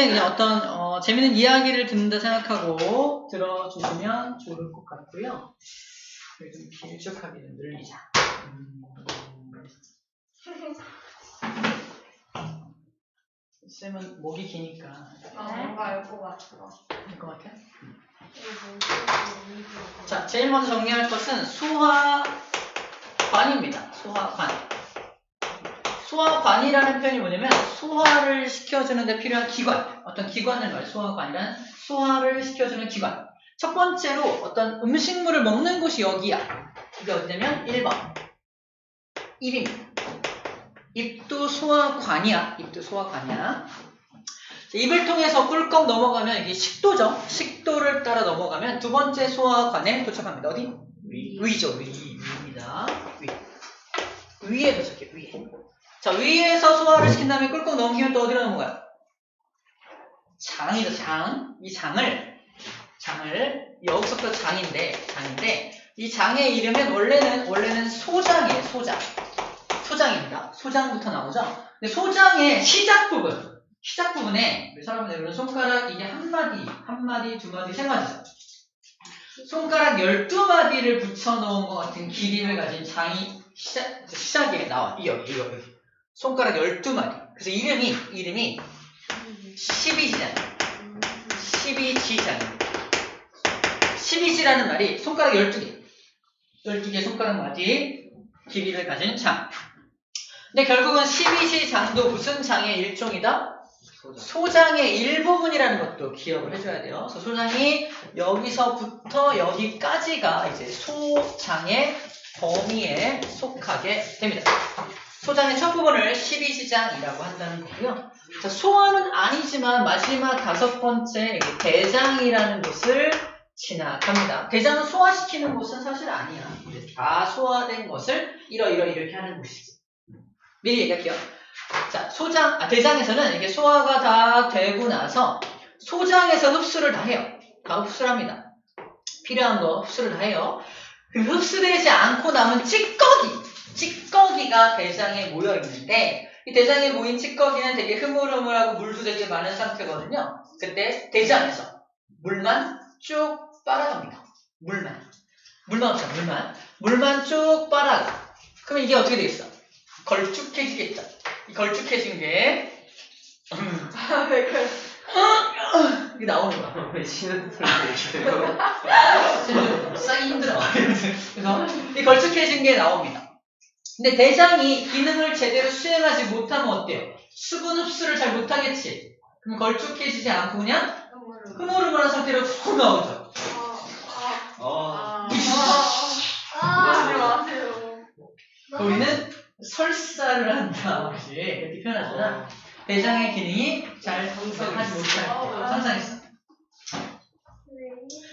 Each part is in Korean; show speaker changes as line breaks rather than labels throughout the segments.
그냥 어떤 재밌는 이야기를 듣는다 생각하고 들어주시면 좋을 것 같고요. 좀 길쭉하게 좀 늘리자. 쌤은 목이 기니까.
뭔가 알 것 같아.
알 것 같아? 자, 제일 먼저 정리할 것은 소화관입니다. 소화관. 소화관이라는 표현이 뭐냐면 소화를 시켜주는 데 필요한 기관, 어떤 기관을 말해요. 소화관이란 소화를 시켜주는 기관. 첫 번째로 어떤 음식물을 먹는 곳이 여기야. 이게 어디냐면 1번 입입니다. 입도 소화관이야. 입도 소화관이야. 입을 통해서 꿀꺽 넘어가면 이게 식도죠. 식도를 따라 넘어가면 두 번째 소화관에 도착합니다. 어디? 위죠. 위입니다. 위에 도착해요. 위에. 자, 위에서 소화를 시킨 다음에 꿀꺽 넘기면 또 어디로 넘어가요? 장이죠, 장. 이 장을 여기서부터 장인데 이 장의 이름은 원래는 소장이에요, 소장입니다. 소장부터 나오죠. 근데 소장의 시작 부분에 사람들은 손가락 이게 한 마디, 두 마디, 세 마디죠. 손가락 12마디를 붙여놓은 것 같은 길이를 가진 장이 시작에 나와. 여기. 손가락 12마디. 그래서 이름이 12지장. 12지라는 말이 손가락 12개 손가락 마디 길이를 가진 장. 근데 결국은 12지장도 무슨 장의 일종이다? 소장의 일부분이라는 것도 기억을 해줘야 돼요. 그래서 소장이 여기서부터 여기까지가 이제 소장의 범위에 속하게 됩니다. 소장의 첫 부분을 12지장이라고 한다는 거고요. 자, 소화는 아니지만 마지막 5번째 대장이라는 곳을 지나갑니다. 대장은 소화시키는 곳은 사실 아니야. 다 소화된 것을 이렇게 하는 곳이지. 미리 얘기할게요. 자, 대장에서는 이게 소화가 다 되고 나서 소장에서 흡수를 다 해요. 다 흡수를 합니다. 필요한 거 흡수를 다 해요. 그 흡수되지 않고 남은 찌꺼기가 대장에 모여 있는데 이 대장에 모인 찌꺼기는 되게 흐물흐물하고 물도 되게 많은 상태거든요. 그때 대장에서 물만 쭉 빨아갑니다. 물만 쭉 빨아가. 그럼 이게 어떻게 되겠어? 걸쭉해지겠죠. 이 걸쭉해진 게 이게 나오는 거야.
왜 쉬는 소리 내주세요?
싸기 힘들어. 그래서 이 걸쭉해진 게 나옵니다. 근데 대장이 기능을 제대로 수행하지 못하면 어때요? 수분 흡수를 잘 못하겠지. 그럼 걸쭉해지지 않고 그냥 흐물흐물한 상태로 훅 나오죠. 우리는 설사를 한다. 혹시 이렇게 표현하잖아. 대장의 기능이 잘 수행하지 못할 때 상상했어.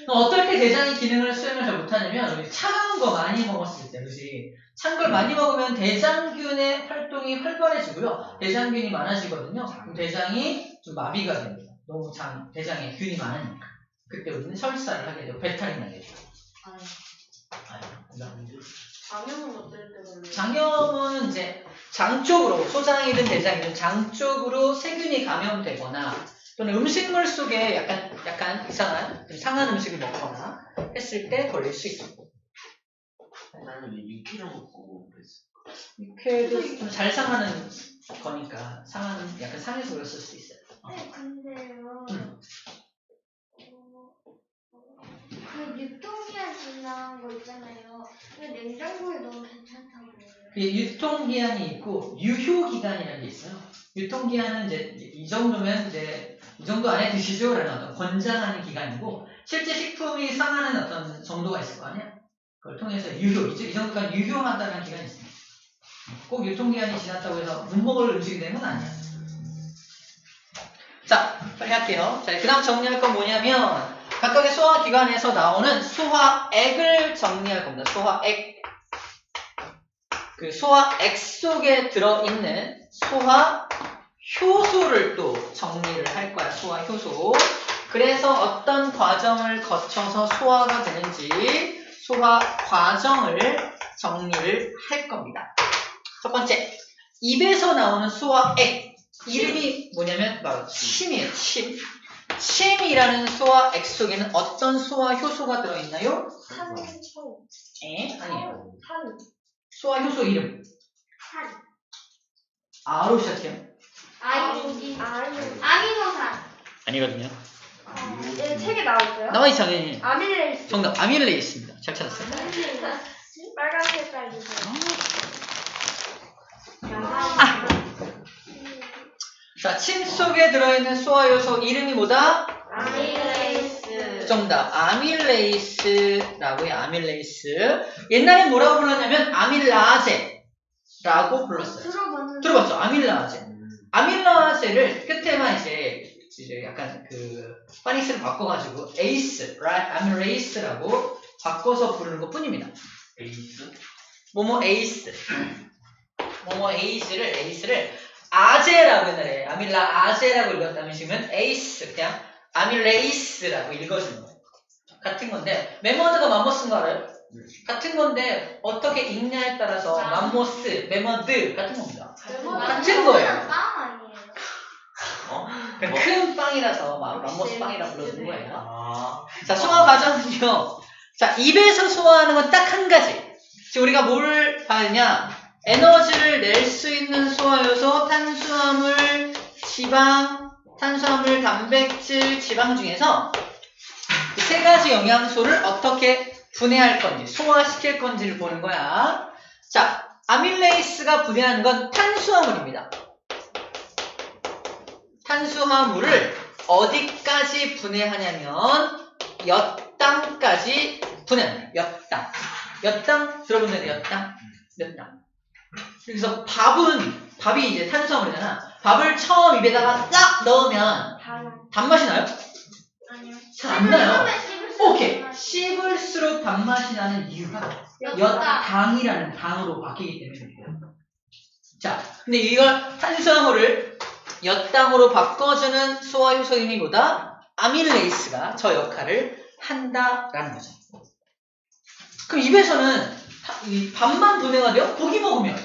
어떨 때 대장의 기능을 수행을 잘 못하냐면 우리 차가운 거 많이 먹었을 때, 그렇지? 찬 걸 많이 먹으면 대장균의 활동이 활발해지고요. 대장균이 많아지거든요. 그럼 대장이 좀 마비가 됩니다. 너무 대장에 균이 많으니까. 그때 우리는 설사를 하게 되고 배탈이 나게 되죠.
장염은 어떨 때 걸려요?
장염은 이제 장 쪽으로, 소장이든 대장이든 장 쪽으로 세균이 감염되거나 또는 음식물 속에 약간 이상한, 상한 음식을 먹거나 했을 때 걸릴 수 있고.
나는 왜 육회를 먹고 그랬어?
육회도 좀 잘 상하는 거니까 약간 상해서 그랬을 수도 있어요.
네, 근데요. 그 유통기한 지난 거 있잖아요. 그 냉장고에 넣으면 괜찮다고 해요.
그게 유통기한이 있고 유효기간이라는 게 있어요. 유통기한은 이제 이 정도면 이제 이 정도 안에 드시죠라는 어떤 권장하는 기간이고 실제 식품이 상하는 어떤 정도가 있을 거 아니야? 그걸 통해서 이 정도까지 유효하다는 기간이 있습니다. 꼭 유통기한이 지났다고 해서 못 먹을 음식이 되는 건 아니야. 자, 빨리 할게요. 자, 그 다음 정리할 건 뭐냐면 각각의 소화기관에서 나오는 소화액을 정리할 겁니다. 소화액. 그 소화액 속에 들어있는 소화효소를 또 정리를 할 거야. 소화효소. 그래서 어떤 과정을 거쳐서 소화가 되는지 소화 과정을 정리를 할 겁니다. 첫 번째, 입에서 나오는 소화액. 이름이 뭐냐면 바로 침이에요. 침. 침이라는 수와 X 속에는 어떤 수와 효소가 들어있나요?
산초.
아니에요.
산.
수와 효소 이름.
산.
R로 시작해요.
아미노산.
아니거든요.
네, 책에 나와 있어요.
나와 있죠. 네.
아밀레이스.
정답 아밀레이스입니다. 잘 찾았어요.
빨간 색깔이죠.
자, 침 속에 들어있는 수와 효소 이름이 뭐다?
아밀레이스.
정답 아밀레이스라고요. 아밀레이스. 옛날에 뭐라고 불렀냐면 아밀라제라고 불렀어요.
들어봤는데.
들어봤죠? 아밀라제. 아밀라제를 끝에만 이제 약간 그 파닉스를 바꿔가지고 에이스, 아밀레이스라고 바꿔서 부르는 것 뿐입니다.
에이스?
뭐뭐 에이스, 뭐뭐 에이스를 아제라고 옛날에 아밀라아제라고 읽었다면 지금은 에이스, 그냥 아밀레이스라고 읽어주는 거예요. 같은 건데 메모드가 맘모스인 거 알아요? 같은 건데 어떻게 읽냐에 따라서 맘모스, 메모드 같은 겁니다. 같은 거예요.
빵 아니에요.
그냥 큰 빵이라서 맘모스 빵이라고 불러주는 거예요.
아.
자, 소화 과정은요. 자, 입에서 소화하는 건 딱 한 가지. 지금 우리가 뭘 봐야냐? 에너지를 낼 수 있는 소화 요소, 탄수화물, 지방, 단백질, 지방 중에서 이 세 가지 영양소를 어떻게 분해할 건지, 소화시킬 건지를 보는 거야. 자, 아밀레이스가 분해하는 건 탄수화물입니다. 탄수화물을 어디까지 분해하냐면 엿당까지 분해합니다. 엿당 들어본 적이 엿당? 그래서 밥이 이제 탄수화물이잖아. 밥을 처음 입에다가 딱 넣으면 단맛이 나요?
아니요.
잘 안 나요.
씹을수록
오케이.
맛이-
씹을수록 단맛이 나는 이유가
엿당.
엿당이라는 당으로 바뀌기 때문입니다. 자, 근데 이걸 탄수화물을 엿당으로 바꿔주는 소화 효소임이 뭐다? 아밀레이스가 저 역할을 한다라는 거죠. 그럼 입에서는 이 밥만 분해가 돼요? 고기 먹으면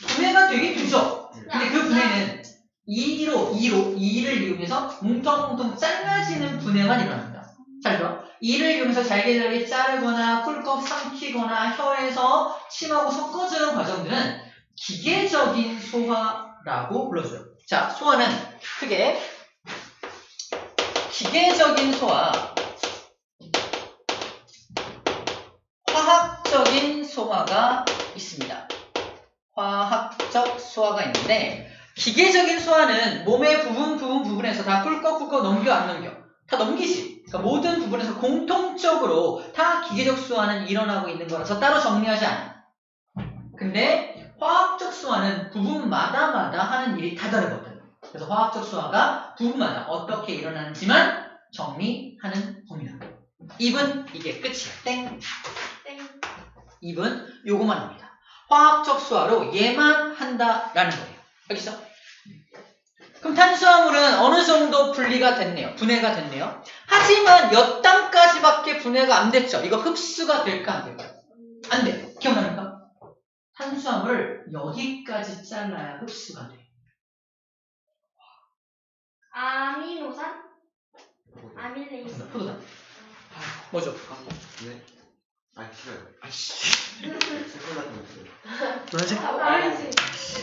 분해가 되긴 되죠. 근데 그 분해는 이를 이용해서 뭉텅뭉텅 잘라지는 분해만 일어납니다. 잘 들어. 이를 이용해서 잘게 자르거나 꿀꺽 삼키거나 혀에서 침하고 섞어주는 과정들은 기계적인 소화라고 불러줘요. 자, 소화는 크게 기계적인 소화, 화학적인 소화가 있습니다. 화학적 소화가 있는데 기계적인 소화는 몸의 부분에서 다 꿀꺽꿀꺽 넘겨 안 넘겨? 다 넘기지. 그러니까 모든 부분에서 공통적으로 다 기계적 소화는 일어나고 있는 거라서 따로 정리하지 않아. 근데 화학적 소화는 부분마다 하는 일이 다 다르거든. 그래서 화학적 소화가 부분마다 어떻게 일어나는지만 정리하는 겁니다. 입은 이게 끝이야. 땡. 입은 요거만 합니다. 화학적 소화로 얘만 한다라는 거예요. 여기서. 그럼 탄수화물은 어느 정도 분해가 됐네요. 하지만 엿당까지밖에 분해가 안 됐죠. 이거 흡수가 될까 안 될까요? 안 돼. 기억납니까? 탄수화물을 여기까지 잘라야 흡수가 돼.
아미노산? 아밀레이스.
포도당. 뭐죠?
네. 아, 싫어요. 아이씨. 색깔 같은 거 싫어요.
노란색?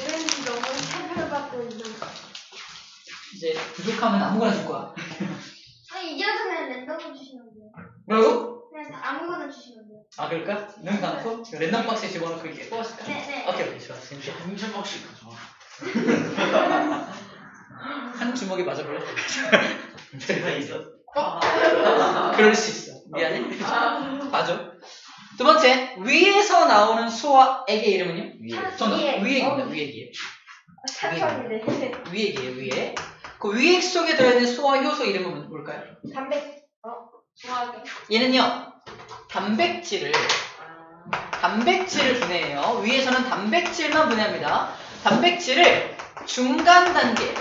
오렌지 너무 차별받고 있는.
이제 부족하면 아무거나 줄 거야.
아니 이겨서 그냥 랜덤으로 주시면 돼요.
뭐라고?
그냥 다 아무거나 주시면 돼요.
아, 그럴까? 눈 감고 랜덤 박스에 집어넣고 이렇게 뽑았을까?
네.
오케이, 좋아. 재밌게.
한 주먹씩 가져와.
한 주먹에 맞아볼래?
제가 있어.
그럴 수 있어. 미안해. 맞아. 두 번째, 위에서 나오는 소화액의 이름은요?
위에.
정답.
위액.
위액입니다. 위액이에요.
사천이네.
위액이에요. 위액. 그 위액 속에 들어있는 소화 효소 이름은 뭘까요?
좋아하게.
얘는요, 단백질을 분해해요. 위에서는 단백질만 분해합니다. 단백질을 중간 단계,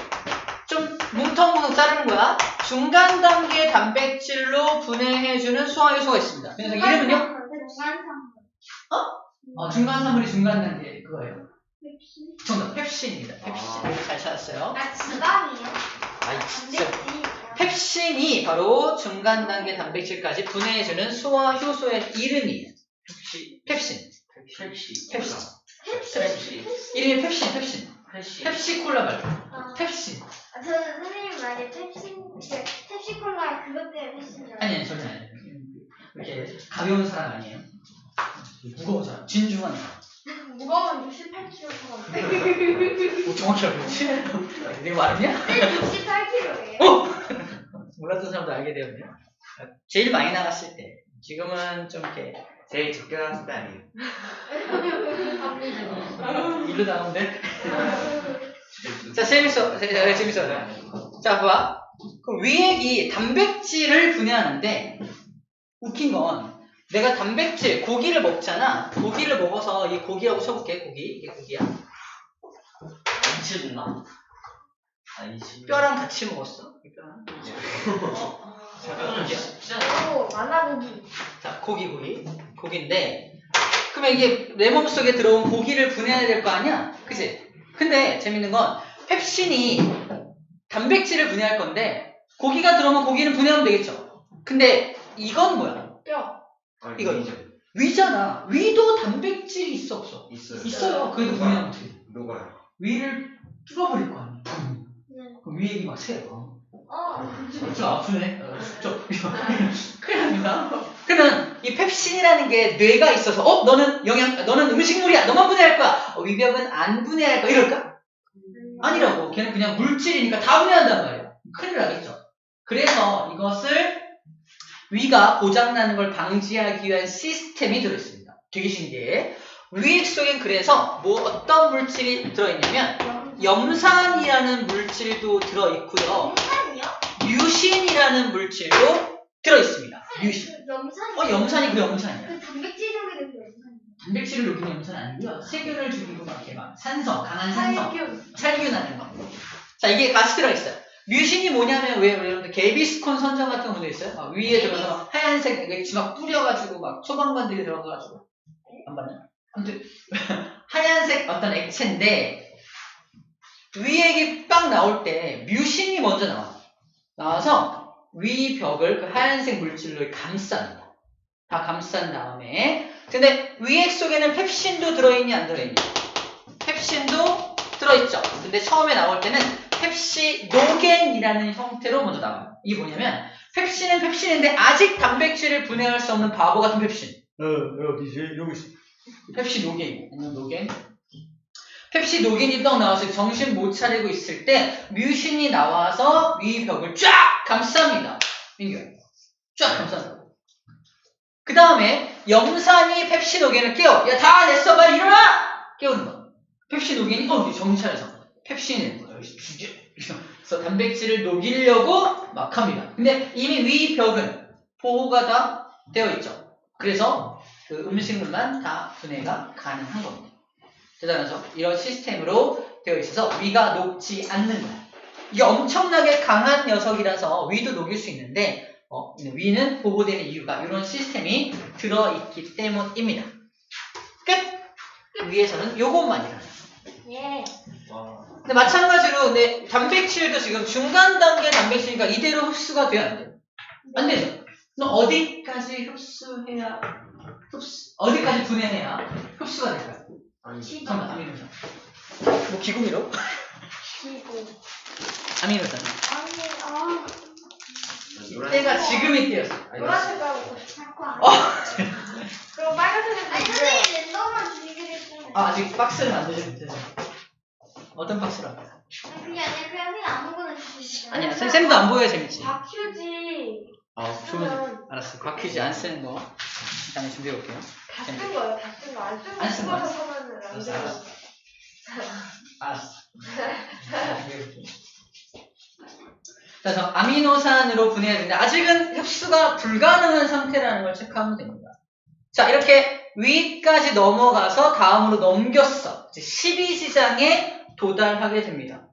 좀 뭉텅뭉텅 자르는 거야. 중간 단계 단백질로 분해해주는 소화 효소가 있습니다. 그래서 이름은요?
중간산.
중간 산물이 중간 단계 그거예요. 정답, 펩신입니다. 펩신. 잘 찾았어요.
아, 지방이요?
아이, 진짜.
단백질.
펩신이 바로 중간 단계 단백질까지 분해해주는 소화 효소의 이름이에요. 펩신. 이름이 펩신. 펩시콜라 말고.
아,
펩신.
저는 선생님 말에 펩시콜라 그것 때문에 펩신 줄
아니, 절대 아니에요. 이렇게 가벼운 사람 아니에요. 무거운 사람, 진중한 사람.
무거운 68kg.
정확히 알고 있지? 내가 말했냐?
68kg예요.
몰랐던 사람도 알게 되었네요. 제일 많이 나갔을 때. 지금은 좀 이렇게
제일 적게 나왔을 때 아니에요.
일로 나오는데. 자, 재밌어. 자, 봐봐. 그럼 위액이 단백질을 분해하는데 웃긴 건 내가 단백질, 고기를 먹잖아. 고기를 먹어서 이 고기라고 쳐볼게. 고기. 이게 고기야.
미쳤나?
뼈랑 같이 먹었어. 이 뼈랑. 고기야.
오, 만화고기.
자, 고기인데, 그러면 이게 내 몸속에 들어온 고기를 분해해야 될 거 아니야? 그치? 근데 재밌는 건 펩신이 단백질을 분해할 건데, 고기가 들어오면 고기는 분해하면 되겠죠? 근데 이건 뭐야?
뼈.
이거 위잖아. 위도 단백질이 있어, 없어?
있어요.
있어요. 그래도 분해하면 어떻게 돼?
녹아요.
위를 뚫어버릴 거 아니야?
네.
그럼 위액이 막 새요. 좀
어.
아프네. 큰일 납니다. 그러면 이 펩신이라는 게 뇌가 있어서 너는 음식물이야. 너만 분해할 거야. 위벽은 안 분해할 거야. 이럴까? 아니라고. 걔는 그냥 물질이니까 다 분해한단 말이야. 큰일 나겠죠. 그래서 이것을 위가 고장나는 걸 방지하기 위한 시스템이 들어있습니다. 되게 신기해. 위액 속엔 그래서 어떤 물질이 들어있냐면 염산이라는 물질도 들어있고요.
염산이요?
뮤신이라는 물질도 들어있습니다. 뮤신.
염산이.
염산이 그래, 염산이야.
그 단백질력이 되는 염산이요.
단백질을 녹이는 염산 아니고요. 세균을 죽이고 막 이렇게 막 산성, 강한 산성, 살균하는 거. 자, 이게 같이 들어있어요. 뮤신이 뭐냐면 왜 여러분들 개비스콘 선정 같은 거 본 적 있어요? 위에 들어가서 막 하얀색 액체 막 뿌려가지고 막 소방관들이 들어가가지고 안 봤나? 아무튼 하얀색 어떤 액체인데 위액이 빡 나올 때 뮤신이 먼저 나와서 위 벽을 그 하얀색 물질로 감쌉니다. 다 감싼 다음에 근데 위액 속에는 펩신도 들어있니 안 들어있니? 펩신도 들어있죠. 근데 처음에 나올 때는 펩시노겐이라는 형태로 먼저 나와요. 이게 뭐냐면 펩신은 펩신인데 아직 단백질을 분해할 수 없는 바보 같은 펩신. 어디지? 여기 있어. 펩시노겐. 노겐. 펩시노겐이 떡 나와서 정신 못 차리고 있을 때 뮤신이 나와서 위 벽을 쫙 감쌉니다. 민규야. 쫙 감싸서. 그 다음에 염산이 펩시노겐을 깨워. 야, 다 냈어. 빨리 일어나! 깨우는 거야. 펩시노겐이 정신 차려서. 펩신은 죽여. 그래서 단백질을 녹이려고 막 합니다. 근데 이미 위 벽은 보호가 다 되어 있죠. 그래서 그 음식물만 다 분해가 가능한 겁니다. 대단하죠? 이런 시스템으로 되어 있어서 위가 녹지 않는 거야. 이게 엄청나게 강한 녀석이라서 위도 녹일 수 있는데 위는 보호되는 이유가 이런 시스템이 들어있기 때문입니다. 끝! 위에서는 요것만 일어나요.
예.
근데 마찬가지로 근데 단백질도 지금 중간 단계 단백질이니까 이대로 흡수가 돼야 안 돼요. 안 되죠? 그럼 어디까지 어디까지 분해해야 흡수가 될까요? 잠깐만, 아미노산. 뭐 기구미로? 아미노산. 이때가 지금 이때였어.
노란색하고
잠깐.
그럼 빨간색은
아니 선생님 랜덤만 주기로 했잖아요.
아직 박스를 만들지 못해서. 어떤 박스로 할까요?
그게 아니라 그냥 아무거나 주시죠.
아니야, 쌤도 안 보여야 재밌지.
바큐지.
좋은. 알았어. 곽퀴즈 안 쓰는 거. 일단 준비해 볼게요.
다 쓴 거예요. 다 쓴 거. 안 쓴 거
안 쓴 거.
찍어서 하면은 안 돼요.
알았어. 준비해 볼게요. 그래서 아미노산으로 분해해야 되는데 아직은 흡수가 불가능한 상태라는 걸 체크하면 됩니다. 자, 이렇게 위까지 넘어가서 다음으로 넘겼어. 이제 12지장에 도달하게 됩니다.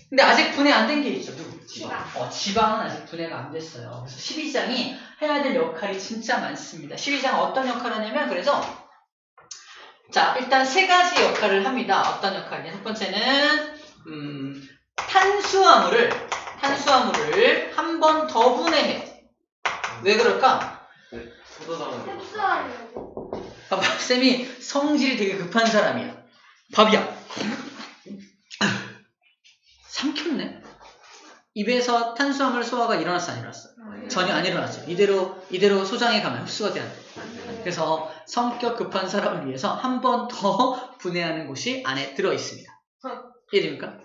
근데 아직 분해 안 된 게 있죠. 누구? 지방은 아직 분해가 안 됐어요. 그래서 12지장이 해야 될 역할이 진짜 많습니다. 12지장은 어떤 역할을 하냐면 그래서 자, 일단 세 가지 역할을 합니다. 어떤 역할이냐? 첫 번째는 탄수화물을 한 번 더 분해해. 왜 그럴까?
소도당을
흡수하려고.
봐봐, 쌤이 성질이 되게 급한 사람이야. 밥이야. 삼켰네? 입에서 탄수화물 소화가 일어났어, 안 일어났어? 전혀 안 일어났죠. 이대로 소장에 가면 흡수가 돼야 돼. 그래서 성격 급한 사람을 위해서 한 번 더 분해하는 곳이 안에 들어 있습니다. 이해됩니까?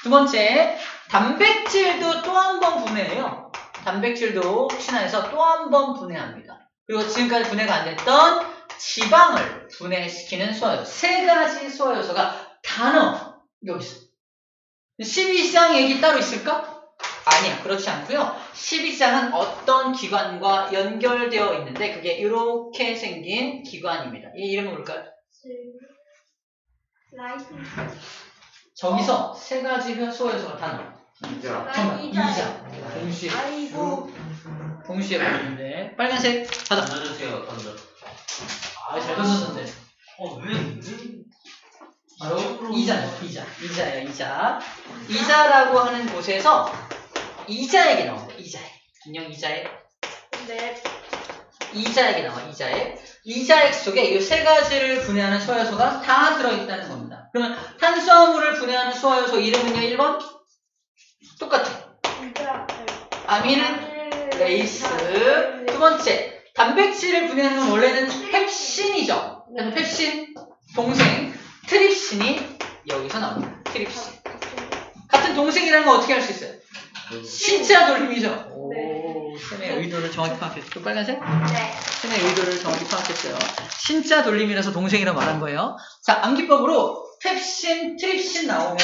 두 번째, 단백질도 또 한 번 분해해요. 단백질도 신화에서 또 한 번 분해합니다. 그리고 지금까지 분해가 안 됐던 지방을 분해시키는 소화효소. 세 가지 소화효소가 다 넣어. 여기 있어. 12지장 얘기 따로 있을까? 아니야. 그렇지 않고요. 12지장은 어떤 기관과 연결되어 있는데 그게 이렇게 생긴 기관입니다. 이 이름은 뭘까요?
라이프.
저기서 세 가지 소화효소가 다 넣어.
진짜
정답.
이자.
이자. 동시에.
아이고.
동시에 보이는데 빨간색 하다.
던져주세요, 던져.
잘 던졌는데.
왜?
바로 이자예요. 이자라고 하는 곳에서 이자액이 나옵니다. 이자액. 인형 이자액.
네.
이자액이 나와. 이자액 속에 이 세 가지를 분해하는 소화효소가 다 들어있다는 겁니다. 그러면 탄수화물을 분해하는 소화효소 이름은요? 1번? 똑같아.
이자.
아미레이스. 두 번째, 단백질을 분해하는 건 원래는 펩신이죠. 그래서 펩신, 동생, 트립신이 여기서 나옵니다. 트립신. 같은 동생이라는 거 어떻게 할 수 있어요? 신자 돌림이죠. 오, 쌤의 의도를 정확히 파악했어요. 그 빨간색?
네.
쌤의 의도를 정확히 파악했어요. 신자 돌림이라서 동생이라고 말한 거예요. 자, 암기법으로 펩신, 트립신 나오면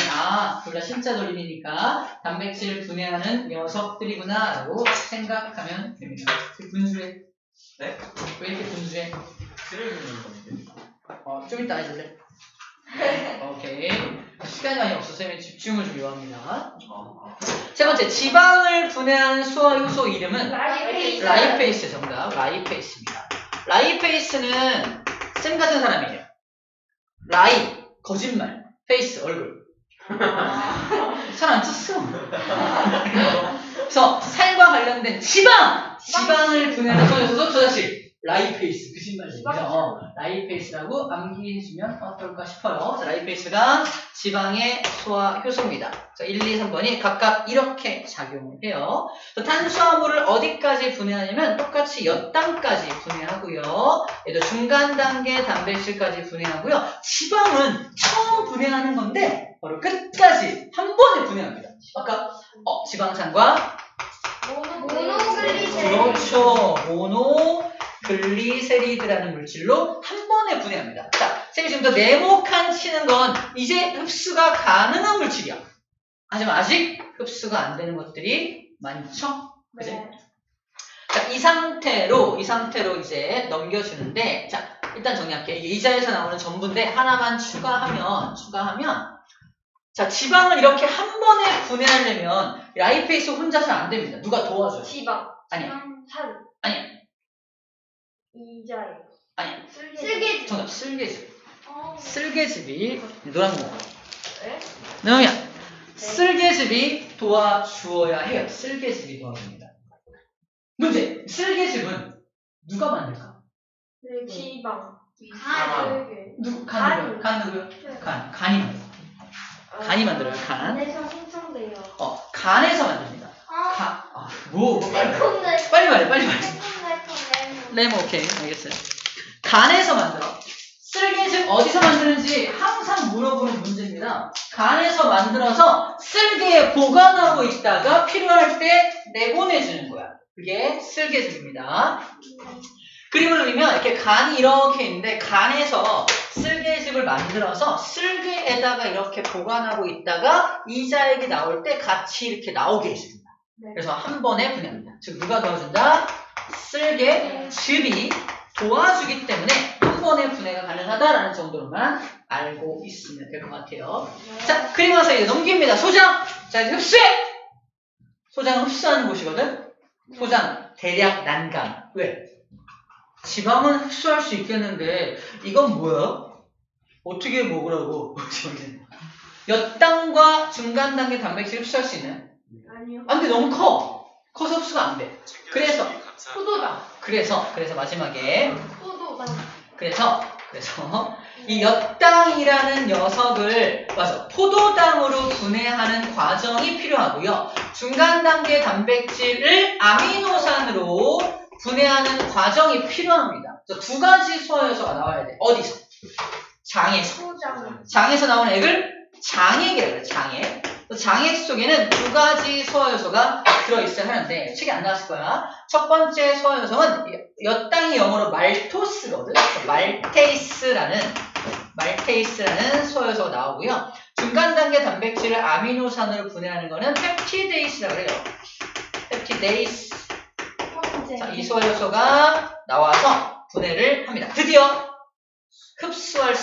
둘 다 신자 돌림이니까 단백질을 분해하는 녀석들이구나 라고 생각하면 됩니다. 분수해.
네?
왜 이렇게 분수해?
쓰레기 있는 건데.
좀 이따 해줄래? 오케이. 시간이 많이 없어서 쌤이 집중을 좀 요합니다. 세 번째, 지방을 분해하는 소화효소 이름은
라이페이스.
라이페이스. 정답. 라이페이스입니다. 라이페이스는 쌤 같은 사람이에요. 거짓말, 페이스, 얼굴. 살 안 쪘어. 그래서 살과 관련된 지방을 분해하는 소화효소 저 자식. 라이페이스, 거짓말이죠. 라이페이스라고 암기해주면 어떨까 싶어요. 자, 라이페이스가 지방의 소화효소입니다. 자, 1, 2, 3번이 각각 이렇게 작용을 해요. 탄수화물을 어디까지 분해하냐면 똑같이 엿당까지 분해하고요. 얘도 중간 단계 단백질까지 분해하고요. 지방은 처음 분해하는 건데 바로 끝까지 한 번에 분해합니다. 아까 지방산과
모노글리세린.
그렇죠. 모노글리세리드라는 물질로 한 번에 분해합니다. 자, 쌤이 지금 더 네모칸 치는 건 이제 흡수가 가능한 물질이야. 하지만 아직 흡수가 안 되는 것들이 많죠? 그지?
네.
자, 이 상태로 이제 넘겨주는데, 자, 일단 정리할게. 이게 이자에서 나오는 전부인데, 하나만 추가하면, 자, 지방을 이렇게 한 번에 분해하려면, 라이페이스 혼자서 안 됩니다. 누가 도와줘요?
지방.
아니야.
산.
아니야.
이자에.
아니야.
쓸개즙.
정답, 쓸개즙. 쓸개즙이, 노란 거.
네?
너야. 쓸개즙이 도와주어야 해요. 쓸개즙이 도와줍니다. 문제. 쓸개즙은 누가 만들까?
네, 지방.
간.
누구? 간 누구요? 간이 만들어요. 간이 만들어요. 간.
안에서 생성돼요.
간에서 만듭니다.
달콤달콤.
빨리 말해.
달콤달콤
레몬, 오케이. 알겠어요. 간에서 만들어. 쓸개즙 어디서 만드는지 항상 물어보는 문제입니다. 간에서 만들어서 쓸개에 보관하고 있다가 필요할 때 내보내주는 거야. 그게 쓸개즙입니다. 그림을 그리면 이렇게 간이 이렇게 있는데 간에서 쓸개즙을 만들어서 쓸개에다가 이렇게 보관하고 있다가 이자액이 나올 때 같이 이렇게 나오게 해줍니다.
네.
그래서 한 번에 분해합니다. 즉 누가 도와준다? 쓸개즙이 도와주기 때문에 한 번에 분해가 가능하다라는 정도로만 알고 있으면 될 것 같아요. 자, 그리고 나서 이제 넘깁니다. 소장! 자, 이제 흡수해! 소장은 흡수하는 곳이거든? 소장, 대략 난감. 왜? 지방은 흡수할 수 있겠는데 이건 뭐야? 어떻게 먹으라고? 엿당과 중간 단계 단백질 흡수할 수 있나요?
아니요.
안 돼, 너무 커. 커서 흡수가 안 돼. 그래서
포도당.
그래서 마지막에
포도당.
그래서 이 엿당이라는 녀석을 포도당으로 분해하는 과정이 필요하고요. 중간 단계 단백질을 아미노산으로 분해하는 과정이 필요합니다. 그래서 두 가지 소화효소가 나와야 돼. 어디서? 장에서.
소장.
장에서 나오는 액을 장액이라고 해요. 장액. 장액 속에는 두 가지 소화효소가 들어있어야 하는데 책에 안 나왔을 거야. 첫 번째 소화효소는 엿당이 영어로 말토스거든. 말테이스라는 소화효소가 나오고요. 중간 단계 단백질을 아미노산으로 분해하는 거는 펩티데이스라고 해요. 펩티데이스. 자, 이 소화효소가 나와서 분해를 합니다. 드디어 흡수할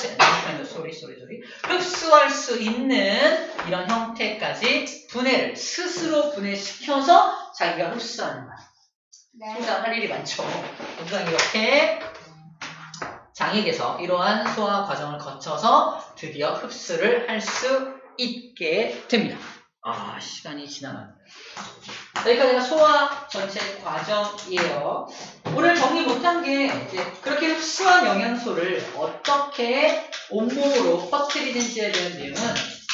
수 있는 이런 형태까지 분해를 스스로 분해시켜서 자기가 흡수하는 거야.
네.
소장 할 일이 많죠. 소장 이렇게 장액에서 이러한 소화 과정을 거쳐서 드디어 흡수를 할 수 있게 됩니다. 아, 시간이 지나갔네요. 여기까지가 소화 전체 과정이에요. 오늘 정리 못한 게 이제 그렇게 흡수한 영양소를 어떻게 온몸으로 퍼뜨리는지에 대한 내용은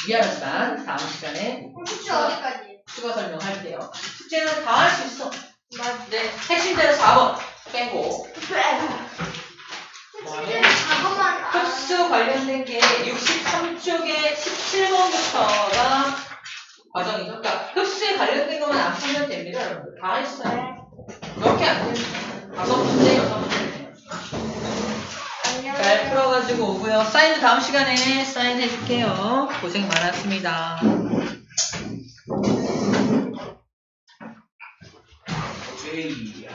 미안하지만 다음 시간에
혹시 어디까지?
추가 설명할게요. 숙제는 다 할 수 있어. 네, 핵심대로 4번 빼고
혹시 작업만
흡수 관련된 게 63쪽에 17번부터가 과정이죠. 그러니까 흡수에 관련된 것만 안 풀면 됩니다, 여러분들. 다 했어요. 몇 개 안 됩니다. 5문제, 6문제. 잘 풀어가지고 오고요. 사인도 다음 시간에 사인 해줄게요. 고생 많았습니다.
오케이.